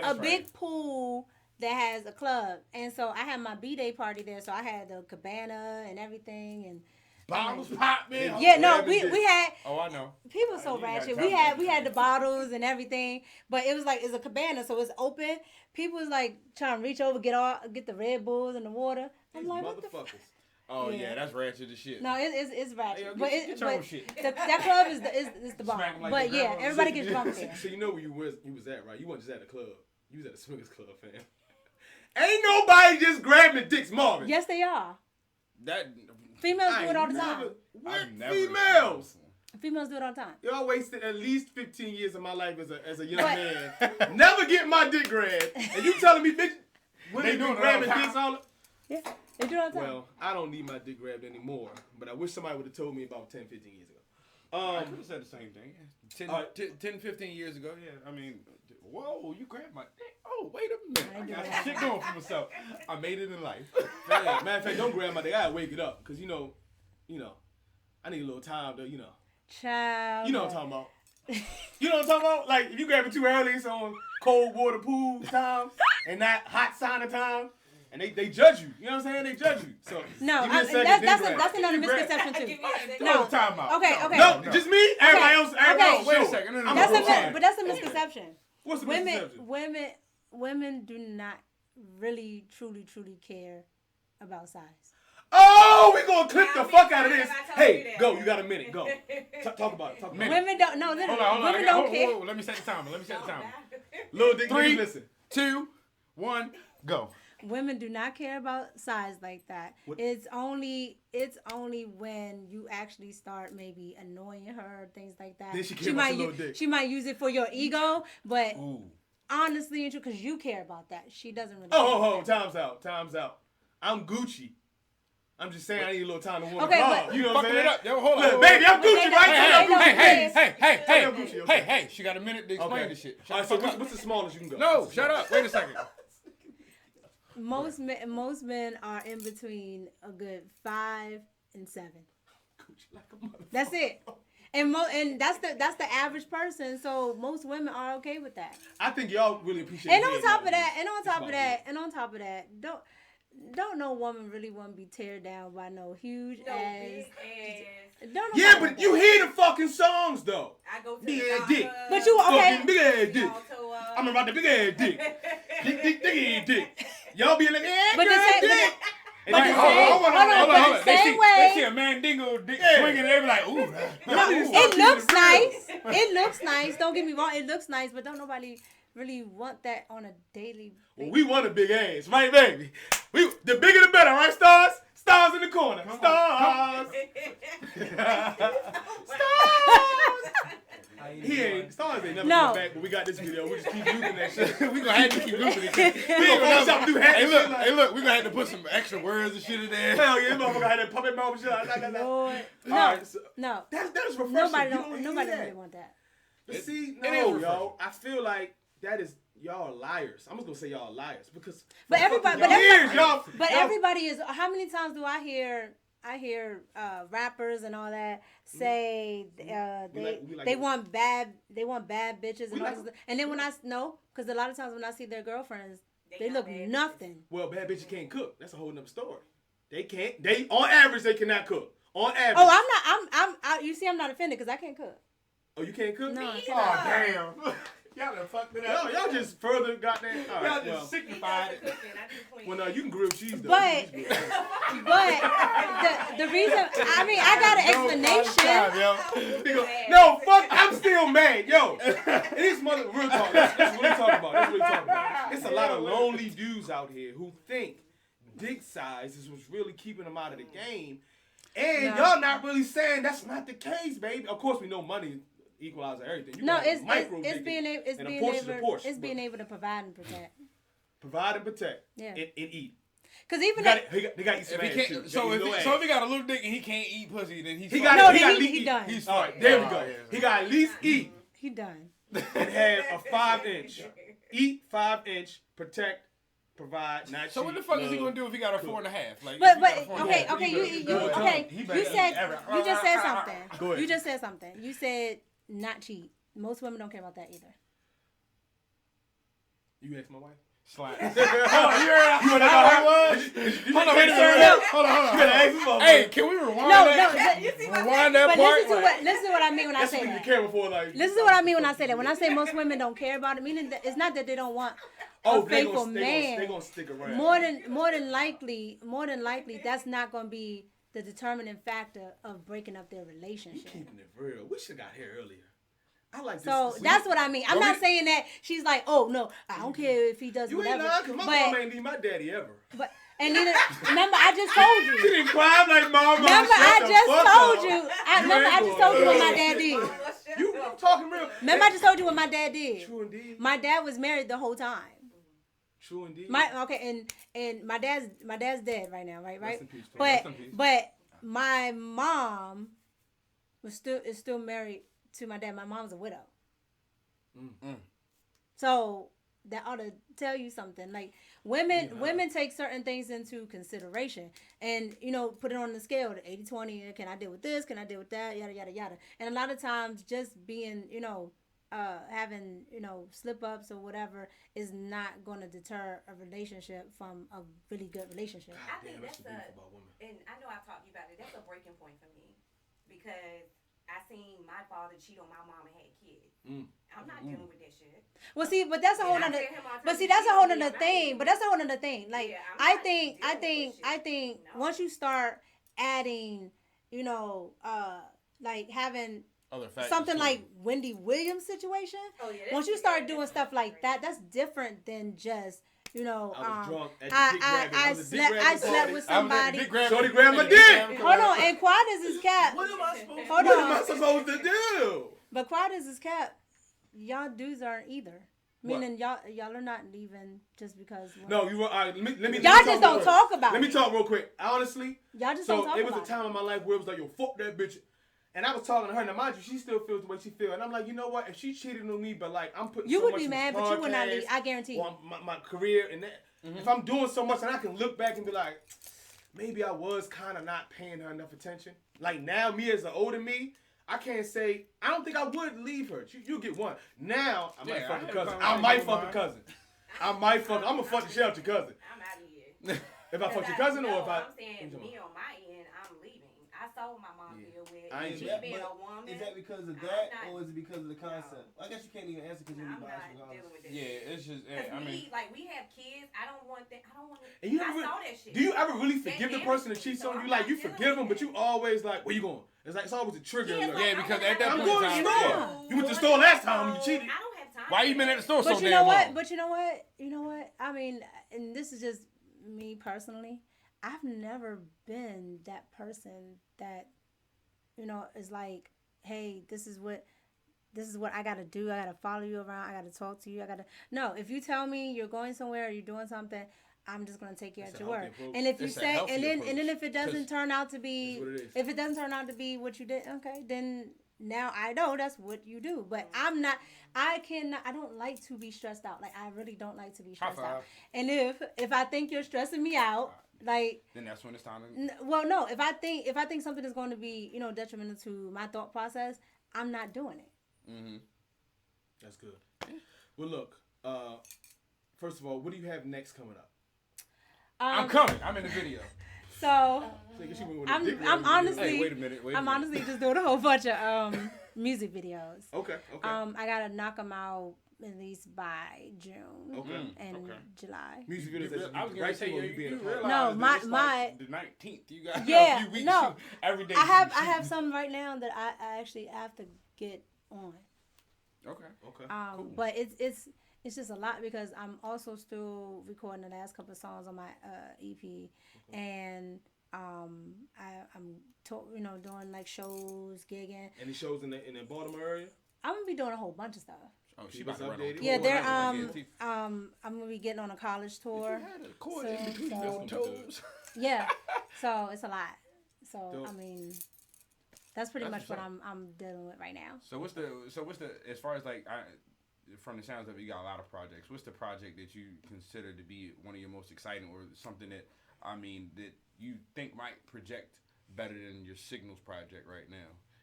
a big pool that has a club. And so I had my B-Day party there. So I had the cabana and everything and Bottles pop, man. yeah, no, we had Oh, I know. people so You gotta ratchet. tell We me. had the bottles and everything, but it was like it's a cabana, so it's open. People was like trying to reach over, get the Red Bulls and the water. I'm These like, what the motherfuckers. Oh, Yeah. yeah, that's ratchet as shit. No, it's ratchet. Hey, yo, but get your own shit. that club is the bar. Smack 'em like But they yeah, grandma. everybody gets drunk So, there. so you know where you was at, right? You weren't just at the club. You was at the swingers club, fam. Ain't nobody just grabbing dicks, Marvin. Yes, they are. That Females I do it all the never- time. What I've never females? Females do it all the time. Y'all wasted at least 15 years of my life as a young But- man. Never get my dick grabbed. And you telling me, bitch, women They be doing it all grabbing the time. dicks all Yeah, they do it all the time. Well, I don't need my dick grabbed anymore. But I wish somebody would have told me about 10, 15 years ago. I could have said the same thing. 10, 15 years ago, yeah. I mean, whoa, you grabbed my dick. Oh, wait a minute. I got some shit going for myself. I made it in life. Matter of fact, don't grab my dick. I gotta wake it up. Because, you know, I need a little time to, Child. You know what I'm talking about. You know what I'm talking about? Like, if you grab it too early, it's on cold water pool time and not hot sauna time. And they judge you. You know what I'm saying? They judge you. So No, give me a second, that's then grab. that's another You grab. misconception too. Give me a second. No. Time out. Okay, No, okay. No, no. just me? Everybody else? Everybody Okay. else? Wait a sure. second. No, no, I'm no. a That's a pro fan. but that's a misconception. What's the misconception? Women do not really truly care about size. Oh, we gonna clip the Now, fuck out of this. I told you Hey, that. go. You got a minute. Go. Talk about it. Talk about it. Minute. Women don't. No, literally, Hold on. women don't care. Let me set the timer. Little dick, 3, niggas, listen. 2, 1, go. Women do not care about size like that. What? It's only when you actually start maybe annoying her, things like that. Then she care about might your little dick. she might use it for your ego, but Ooh. honestly, because you care about that, she doesn't really. Oh, care. time's out. I'm Gucci. I'm just saying I need a little time to warm Okay, up. but- You know what I'm Fucking it saying? up. Yo, hold on. Look, baby, I'm But Gucci, they right? don't- Hey, Gucci, okay. hey, she got a minute to explain Okay. this shit. All right, so what's the smallest you can go? No, What's the shut smallest? up. Wait a second. Most men are in between a good 5 and 7. Gucci like a motherfucker. That's it. And that's the average person. So most women are okay with that. I think y'all really appreciate And it. on top of that, don't no woman really want to be teared down by no huge No ass. big ass. Don't Yeah, nobody but want you that. hear the fucking songs though. I go to Big the ass doctor. dick. But you okay? Fucking big ass dick. Y'all toe up. I'm about the big ass dick. Dick ass dick. Y'all be like, yeah, But girl, the same- dick. And but then- the same- hold on, hold on, but the same way- They see a mandingo dick Yeah. swinging, they be like, ooh. Y'all need to stop It keeping looks real. nice. It looks nice. Don't get me wrong. It looks nice, but don't nobody really want that on a daily Well, basis. we want a big ass, right, baby? The bigger the better, right, stars? Stars in the corner. Stars. He ain't. Stars ain't never No. come back, but we got this video. We just keep looping that shit. We gonna have to keep looping it. We gonna Photoshop do hats Hey, and look, shit like- hey, look, we gonna have to put some extra words and shit in there. Hell yeah, this motherfucker had that puppet mouth and shit. Lord, no, Alright, so no. that is refreshing. Nobody You don't. hear Nobody that. really want that. But see, it is no, refreshing. y'all. I feel like that is y'all are liars. I'm just gonna say y'all are liars because. But everybody- y'all but everybody- years, y'all. But y'all- everybody is. How many times do I hear rappers and all that say We like they it. want bad bitches We and all like this, and then when I because a lot of times when I see their girlfriends, they not look bad bitches. nothing. Well, bad bitches can't cook. That's a whole nother story. They can't. They on average they cannot cook. On average. Oh, you see, I'm not offended because I can't cook. Oh, you can't cook? No, I Me can't. Oh, damn. Y'all done fucked it up. Y'all just further got that. All Y'all right, just well, signified it. well, no, you can grill cheese though. But- You can grill cheese. But the reason, I mean, I got an explanation. No, fuck, I'm still mad. Yo, this mother, real talk. That's what we talking about. That's what we talking about. It's a lot of lonely dudes out here who think dick size is what's really keeping them out of the game. And No. y'all not really saying that's not the case, baby. Of course, we know money equalizes everything. You No, can have it's micro it's dick being able and a Porsche is a Porsche, it's being but able to provide and protect. provide and protect Yeah. and eat. Because even They if, got to eat some If he ass, too. can't, They so gotta if eat no he, ass. so if he got a little dick and he can't eat pussy, then he's He fucked. got No, he got he- to he eat. done. He's All right, fucked. there we Oh, go. yeah. He got to at least eat he done. and have a 5-inch. Eat 5-inch, protect provide, not So what the fuck is he gonna do if he got a 4.5? Like, But if he got a 4.5, okay, he okay, better- you said you just said something. Go ahead. You just said something. You said not cheat. Most women don't care about that either. You asked my wife? Slide. Oh, you want to know how it was? Hold on, wait a minute. Hold on. You better ask him. Hey, can we rewind that? Rewind that But part. listen to what I mean when I That's say what the that. camera for, like. Listen to what I mean when I say that. When I say most women don't care about it, meaning that it's not that they don't want a faithful man. They gonna stick around. More than likely, that's not gonna be the determining factor of breaking up their You relationship. keeping it real. We should got here earlier. I like this. So that's what I mean. I'm not saying that she's like, oh no, I don't care if he does You ain't whatever. lying, cause my mom ain't need my daddy ever. But and neither, remember I just told She you. didn't cry. I'm like, Mama. Remember I just told you. Remember I ain't just told you going what my nowhere. dad did. You talking real? Remember I just told you what my dad did. True indeed. My dad was married the whole time. True indeed. And my dad's dead right now, right? Rest in peace, Tom. But Rest in peace. but my mom is still married to my dad. My mom's a widow. So that ought to tell you something. Like women take certain things into consideration and, put it on the scale, the 80-20, can I deal with this? Can I deal with that? Yada, yada, yada. And a lot of times just being, having, slip ups or whatever is not going to deter a relationship from a really good relationship. I think Damn, that's what you beautiful about women. and I know I've talked to you about it. That's a breaking point for me because I seen my father cheat on my mom and had kids. I'm not dealing with that shit. Well, see, but that's a whole And I nother. tell him all the But time, see, "You that's a cheated whole on me, nother I'm not thing. dealing But that's a whole nother thing. Like Yeah, I'm I not think, dealing with that shit. No. once you start adding, like having Other factors something too. like Wendy Williams situation. Oh, yeah, Once you that's- start yeah, doing that's stuff like different. that, that's different than just I was drunk at the dick I grabbing. was a dick slept grabbing with party. I was at the somebody. dick grabbing. Shorty grabbed my dick. Hold on, and Quad is his cap. What am I supposed to Hold What am I on, supposed to do? but Quad is his cap. Y'all dudes aren't either. Meaning y'all are not leaving just because. No, you were. Let me. Y'all talk just don't real talk quick. about Let me it. talk real quick. Honestly, Y'all just don't so talk it was about a time in my life where it was like, yo, fuck that bitch. And I was talking to her. Now, mind you, she still feels the way she feels. And I'm like, you know what? If she cheated on me, but like, I'm putting You so would much be in mad, this but you would not podcast leave. I guarantee you. on my career and that. If I'm doing so much and I can look back and be like, maybe I was kind of not paying her enough attention. Like now, me as an older me, I can't say, I don't think I would leave her. You get one. Now, I might Yeah, fuck I a had a cousin. I conversation might with fuck a mine. cousin. I'm gonna fuck the shit out your cousin. I'm out of here. If I fuck your cousin or if I. I'm saying me on my end, I'm leaving. I saw what my mom deal with. I ain't Me that, being but a woman. Is that because of I'm that, not- or is it because of the concept? I guess you can't even answer because you're I'm gonna be not biased dealing regardless. with that. Yeah, it's just. Cause I mean, we have kids. I don't want that. I don't want. And you I never, saw that shit. do you ever really forgive the That person that damaged me, cheats so on I'm you? Like not you dealing forgive them, with but that. you always like, where you going? It's always a trigger. Yeah, alert. like, Yeah, I because don't at that have I'm point in going to time, the yeah. store. You went to the store last time when you cheated. I don't have time. why for you been at the that. store so But you damn know what? long? But you know what? You know what? I mean, and this is just me personally. I've never been that person that, is like, hey, this is what I gotta do. I gotta follow you around. I gotta talk to you. No. If you tell me you're going somewhere or you're doing something, I'm just gonna take you That's at a your healthy word. approach. And if you It's a say, healthy and then approach. if it doesn't 'Cause turn out to be, That's what it is. if it doesn't turn out to be what you did, okay, then now I know that's what you do. But I'm not. I don't like to be stressed out. Like I really don't like to be High stressed out. five. And if I think you're stressing me out, like. Then that's when it's time to. Well, no. If I think something is going to be, detrimental to my thought process, I'm not doing it. Mm-hmm. That's good. Well, look. First of all, what do you have next coming up? I'm coming. I'm in the video. So She went with a I'm dick I'm grabbing honestly Hey, wait a minute. I'm honestly just doing a whole bunch of music videos. Okay. I gotta knock them out at least by June Okay. and Okay. July. Music You videos real- that I was you gonna write say to or you, you being you a part of? realize No, that my- it's my- like the 19th. You got Yeah, a few weeks no. shoot every day. I have shoot. some right now that I actually have to get on. Okay. Okay. But it's just a lot because I'm also still recording the last couple of songs on my EP, and I'm doing like shows, gigging. Any shows in the Baltimore area? I'm gonna be doing a whole bunch of stuff. Oh, she Keep us about to run updated. on Yeah, tour. they're If I'm gonna be getting on a college you tour. had a cord So- in between so- your toes. Yeah, so it's a lot. So Dope. I mean, that's pretty That's much what's what up. I'm dealing with right now. So what's the as far as like from the sounds of it, you got a lot of projects. What's the project that you consider to be one of your most exciting, or something that that you think might project better than your Signals project right now?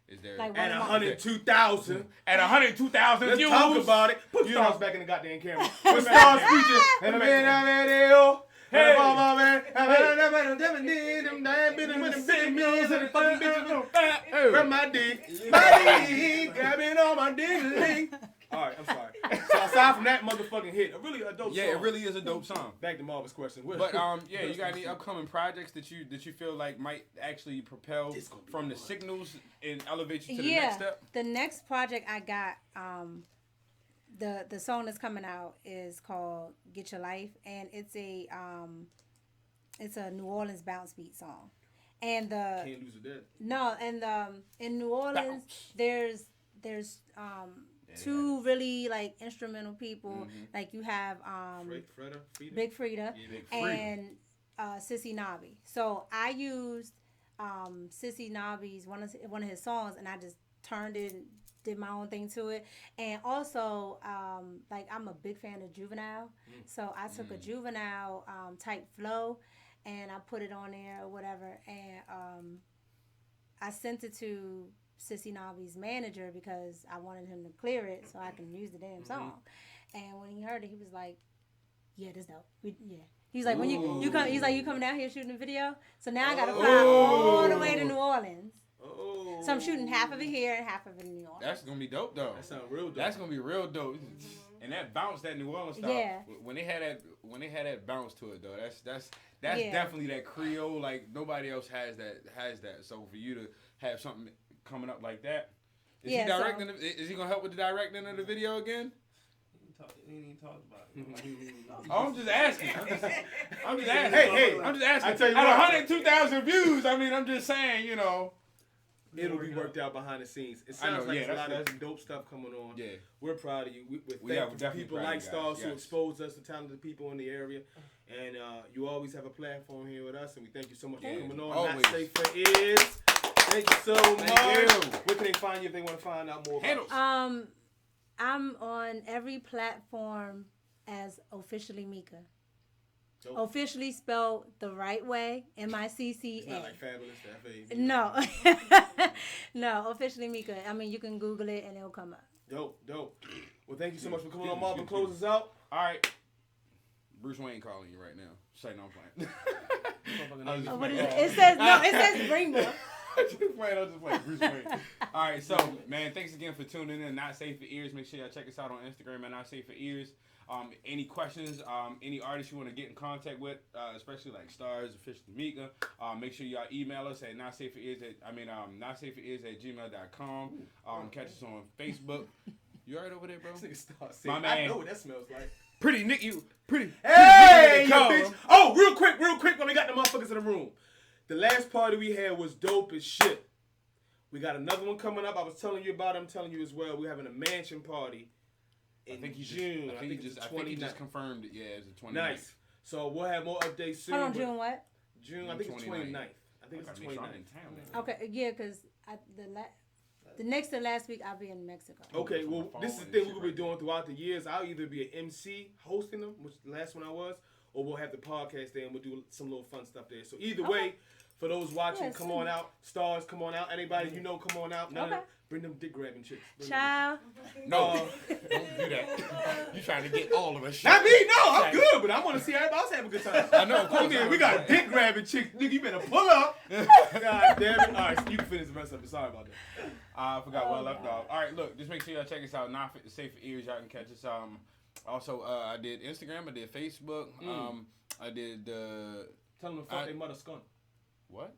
Is there Like At one of my- 102,000. at 102,000 Let's views? talk about it. Put You stars know. back in the goddamn camera. Put stars feature. And grab my dick. My dick. Grabbing on my dick. Alright, I'm sorry. So aside from that motherfucking hit, really a dope song. Yeah, it really is a dope song. Back to Marvin's question. But yeah, you got any upcoming projects that you feel like might actually propel from the Signals and elevate you to the next step? The next project I got, the song that's coming out is called "Get Your Life," and it's a New Orleans bounce beat song, and Can't lose a dead. in New Orleans Bounce. there's two really like instrumental people. Mm-hmm. Like you have Freda? Big Frida Big Frida. and Sissy Nobby. So I used Sissy Nobby's one of his songs, and I just turned it and did my own thing to it. And also like I'm a big fan of Juvenile, so I took a Juvenile type flow and I put it on there or whatever, and I sent it to Sissy Nobby's manager because I wanted him to clear it so I can use the damn song. And when he heard it, he was like, "Yeah, this dope. He's like, when you come, he's like, you coming down here shooting a video? So now I gotta fly all the way to New Orleans. Oh. So I'm shooting half of it here and half of it in New Orleans. That's gonna be dope though. That sounds real dope. That's gonna be real dope. And that bounce, that New Orleans style. Yeah. When they had that bounce to it though, that's Yeah. definitely that Creole. Like nobody else has that. So for you to have something coming up like that, is he directing? Is he gonna help with the directing of the video again? He ain't even talk about it. Oh, I'm just asking. I'm just asking. Hey, I'm just asking. I tell you At what. 102,000 views, I mean, I'm just saying, you know. It'll be worked out behind the scenes. It I know, sounds like yeah, there's a lot that's- of dope stuff coming on. Yeah. We're proud of you. We're we're thankful for definitely people proud of like you guys, Stars who yes. expose us to talented people in the area. And you always have a platform here with us, and we thank you so much for coming on. Always. Not Safe for Ears. Thank you so much. you. Where can they find you if they want to find out more about Handles. you? I'm on every platform as Officially MICCA. Dope. Officially spelled the right way, MICCA. It's not like Fabulous, F-A. No. No, Officially MICCA. I mean, you can Google it and it'll come up. Dope. Well, thank you so much for coming on, Marvin. Close us out. All right. Bruce Wayne calling you right now. Say no, I'm playing. Oh, what is it? It says Greenbook. I'm just playing. Bruce Wayne. All right, so, man, thanks again for tuning in. Not Safe for Ears. Make sure y'all check us out on Instagram at Not Safe for Ears. Any questions, any artists you want to get in contact with, especially like Stars, Officially MICCA, make sure y'all email us at notsafeforears at gmail.com. Catch us on Facebook. You alright over there, bro? My man. I know what that smells like. Pretty Nick, you pretty. Hey, pretty yo, call bitch. him. Oh, real quick, when we got the motherfuckers in the room. The last party we had was dope as shit. We got another one coming up. I was telling you about it. I'm telling you as well. We're having a mansion party in June. I think he just confirmed it. Yeah, it's the 29th. Nice. So we'll have more updates soon. Hold on, but June what? June, I think it's 29th. I think it's the 29th. Okay, yeah, because the next to last week I'll be in Mexico. Okay, well, this is the thing we're going to be doing throughout the years. I'll either be an MC hosting them, which the last one I was, or we'll have the podcast there and we'll do some little fun stuff there. So either way, for those watching, come on out. Stars, come on out. Anybody you know, come on out. Bring them dick grabbing chicks. Ciao. No, don't do that. You trying to get all of us. Not me, no, I'm good, but I want to see everybody else have a good time. I know, of course. Okay, we got dick grabbing chicks. Nigga, you better pull up. God damn it. All right, so you can finish the rest of it. Sorry about that. I forgot what I left off. All right, look, just make sure y'all check us out. Not Safe for Ears. Y'all can catch us. Also, I did Instagram. I did Facebook. I did. Tell them to fuck their mother skunk. What?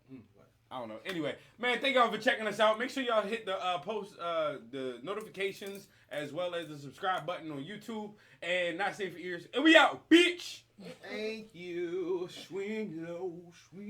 I don't know. Anyway, man, thank y'all for checking us out. Make sure y'all hit the the notifications as well as the subscribe button on YouTube and Not Safe for Ears. And we out, bitch. Thank you. Swing low, swing.